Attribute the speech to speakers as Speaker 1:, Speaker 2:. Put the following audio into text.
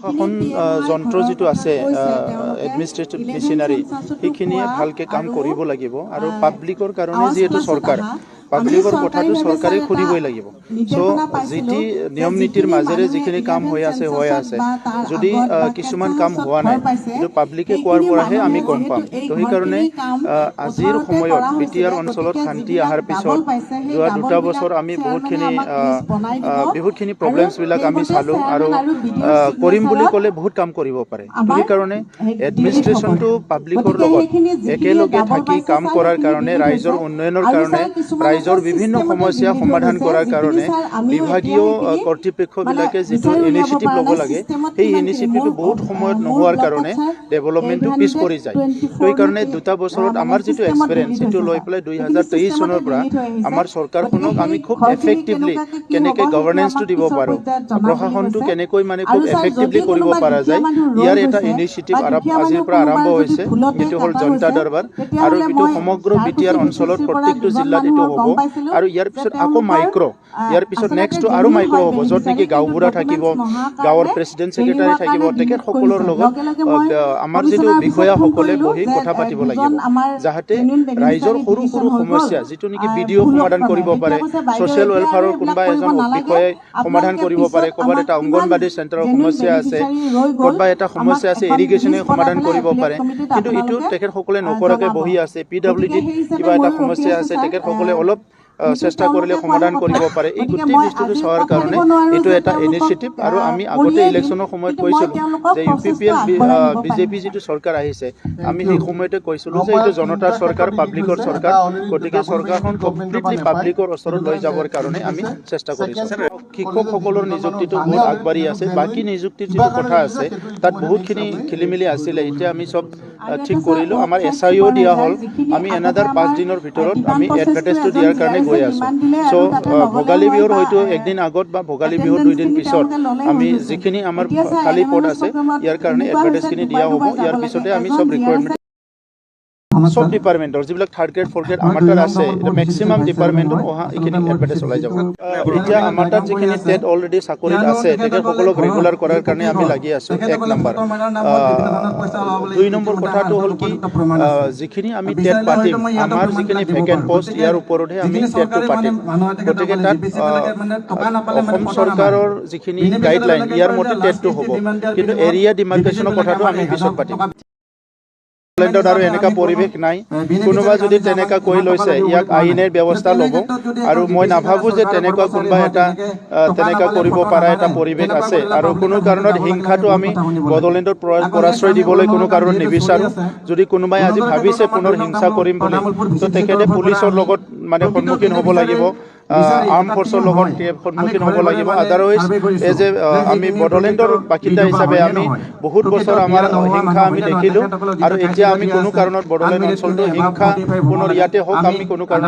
Speaker 1: প্ৰশাসন যন্ত্ৰ যিটো আছে এডমিনিষ্ট্ৰেটিভ মেচিনাৰী সেইখিনিয়ে ভালকৈ কাম কৰিব লাগিব আৰু পাব্লিকৰ কাৰণে যিহেতু চৰকাৰ পাব্লিকৰ কথাটো চৰকাৰে শুনিবই লাগিব যি নিয়ম নীতিৰ মাজেৰে যিখিনি কাম হৈ আছে যদি কিছুমান কাম হোৱা নাই কিন্তু পাব্লিকে কোৱাৰ পৰাহে আমি গম পাম তো সেইকাৰণে আজিৰ সময়ত বিটিআৰ অঞ্চলত শান্তি অহাৰ পিছত যোৱা 2 বছৰ আমি বহুতখিনি প্ৰব্লেমছবিলাক আমি চালোঁ আৰু কৰিম বুলি ক'লে বহুত কাম কৰিব পাৰে সেইকাৰণে এডমিনিষ্ট্ৰেশ্যনটো পাব্লিকৰ লগত একেলগে থাকি কাম কৰাৰ কাৰণে ৰাইজৰ উন্নয়নৰ কাৰণে ৰাইজৰ বিভিন্ন সমস্যা সমাধান কৰাৰ কাৰণে বিভাগীয় কৰ্তৃপক্ষবিলাকে যিটো ইনিচিয়েটিভ ল'ব লাগে সেই ইনিচিয়েটিভটো বহুত সময়ত নোহোৱাৰ কাৰণে ডেভেলপমেণ্টটো পিছ পৰি যায় তো সেইকাৰণে 2 বছৰত আমাৰ যিটো এক্সপিৰিয়েঞ্চ সেইটো লৈ পেলাই 2023 চনৰ পৰা আমাৰ চৰকাৰখনক আমি খুব এফেক্টিভলি কেনেকৈ গভৰ্নেন্সটো দিব পাৰোঁ প্ৰশাসনটো কেনেকৈ খুব এফেক্টিভলি কৰিব পৰা যায় ইয়াৰ এটা ইনিচিয়েটিভ আজিৰ পৰা আৰম্ভ হৈছে এইটো হ'ল জনতা দৰবাৰ আৰু এইটো সমগ্ৰ বিটিআৰ অঞ্চলত প্ৰত্যেকটো জিলাত এইটো হ'ব আৰু ইয়াৰ পিছত আকৌ ইয়াৰ পিছত নেক্সটটো আৰু মাইক্ৰ হ'ব য'ত নেকি গাঁওবুঢ়া থাকিব গাঁৱৰ প্ৰেচিডেণ্ট ছেক্ৰেটাৰী থাকিব তেখেতসকলৰ লগত আমাৰ যিটো বিষয়াসকলে বহি কথা পাতিব লাগিব যাতে ৰাইজৰ সৰু সৰু সমস্যা যিটো নেকি বিডিঅ সমাধান কৰিব পাৰে ছ'চিয়েল ৱেলফেয়াৰৰ কোনোবা এজন বিষয়াই সমাধান কৰিব পাৰে ক'ৰবাত এটা অংগনবাদী চেণ্টাৰৰ সমস্যা আছে ক'ৰবাত এটা সমস্যা আছে ইৰিগেশ্যনে সমাধান কৰিব পাৰে কিন্তু এইটো তেখেতসকলে নকৰাকৈ বহি আছে PWDত কিবা এটা সমস্যা আছে তেখেতসকলে অলপ চেষ্টা কৰিলে সমাধান কৰিব পাৰে এই গোটেই বস্তুটো চোৱাৰ কাৰণে এইটো এটা ইনিচিয়েটিভ আৰু আমি আগতে ইলেকশ্যনৰ সময়ত কৈছিলোঁ যে UPPL বিজেপি যিটো চৰকাৰ আহিছে আমি সেই সময়তে কৈছিলোঁ যে এইটো জনতাৰ চৰকাৰ পাব্লিকৰ চৰকাৰ গতিকে চৰকাৰখন কমপ্লিটলি পাব্লিকৰ ওচৰত লৈ যাবৰ কাৰণে আমি চেষ্টা কৰিছোঁ শিক্ষকসকলৰ নিযুক্তিটো বহুত আগবাঢ়ি আছে বাকী নিযুক্তিৰ যিটো কথা আছে তাত বহুতখিনি খেলিমেলি আছিলে এতিয়া আমি চব ঠিক কৰিলোঁ আমাৰ SIO দিয়া হ'ল আমি এনাদাৰ 5 দিনৰ ভিতৰত আমি এডভাৰটাইজটো দিয়াৰ কাৰণে গৈ আছোঁ ভোগালী বিহুৰ হয়তো একদিন আগত বা ভোগালী বিহুৰ 2 দিন পিছত আমি যিখিনি আমাৰ খালী পদ আছে ইয়াৰ কাৰণে এডভাৰটাইজখিনি দিয়া হ'ব ইয়াৰ পিছতে আমি চব ৰিকুৱাৰমেণ্ট সব ডিপাৰ্টমেণ্টৰ যিবিলাক 3rd গ্ৰেড 4th গ্ৰেড আমাৰ তাত আছে মেক্সিমাম ডিপাৰ্টমেণ্টৰ এইখিনি এডভাৰটাইজ ওলাই যাব এতিয়া আমাৰ তাত যিখিনি টেট অলৰেডি চাকৰিত আছে তেখেতসকলক ৰেগুলাৰ কৰাৰ কাৰণে আমি লাগি আছোঁ 1 নম্বৰ 2 নম্বৰ কথাটো হ'ল কি যিখিনি আমি টেট পাতিম আমাৰ যিখিনি ভেকেণ্ট পোষ্ট ইয়াৰ ওপৰতহে আমি টেটটো পাতিম গতিকে তাত অসম চৰকাৰৰ যিখিনি গাইডলাইন ইয়াৰ মতে টেটটো হ'ব কিন্তু এৰিয়া ডিমাৰ্কেশ্যনৰ কথাটো আমি পিছত পাতিম আৰু এনেকুৱা পৰিৱেশ নাই কোনোবা যদি তেনেকুৱা কৈ লৈছে ইয়াক আইনৰ ব্যৱস্থা ল'ব আৰু মই নাভাবোঁ যে তেনেকুৱা কোনোবা এটা তেনেকুৱা কৰিব পৰা এটা পৰিৱেশ আছে আৰু কোনো কাৰণত হিংসাটো আমি বড়োলেণ্ডত পৰাশ্ৰয় দিবলৈ কোনো কাৰণত নিবিচাৰোঁ যদি কোনোবাই আজি ভাবিছে পুনৰ হিংসা কৰিম বুলি তো তেখেতে পুলিচৰ লগত সন্মুখীন হ'ব লাগিব আৰ্ম ফ'ৰ্চৰ লগত সন্মুখীন হ'ব লাগিব আদাৰৱাইজ আমি বড়োলেণ্ডৰ বাসিন্দা হিচাপে আমি বহুত বছৰ আমাৰ হিংসা আমি দেখিলোঁ আৰু এতিয়া আমি কোনো কাৰণত বড়োলেণ্ড অঞ্চলটো হিংসা পুনৰ ইয়াতে হওক আমি কোনো কাৰণত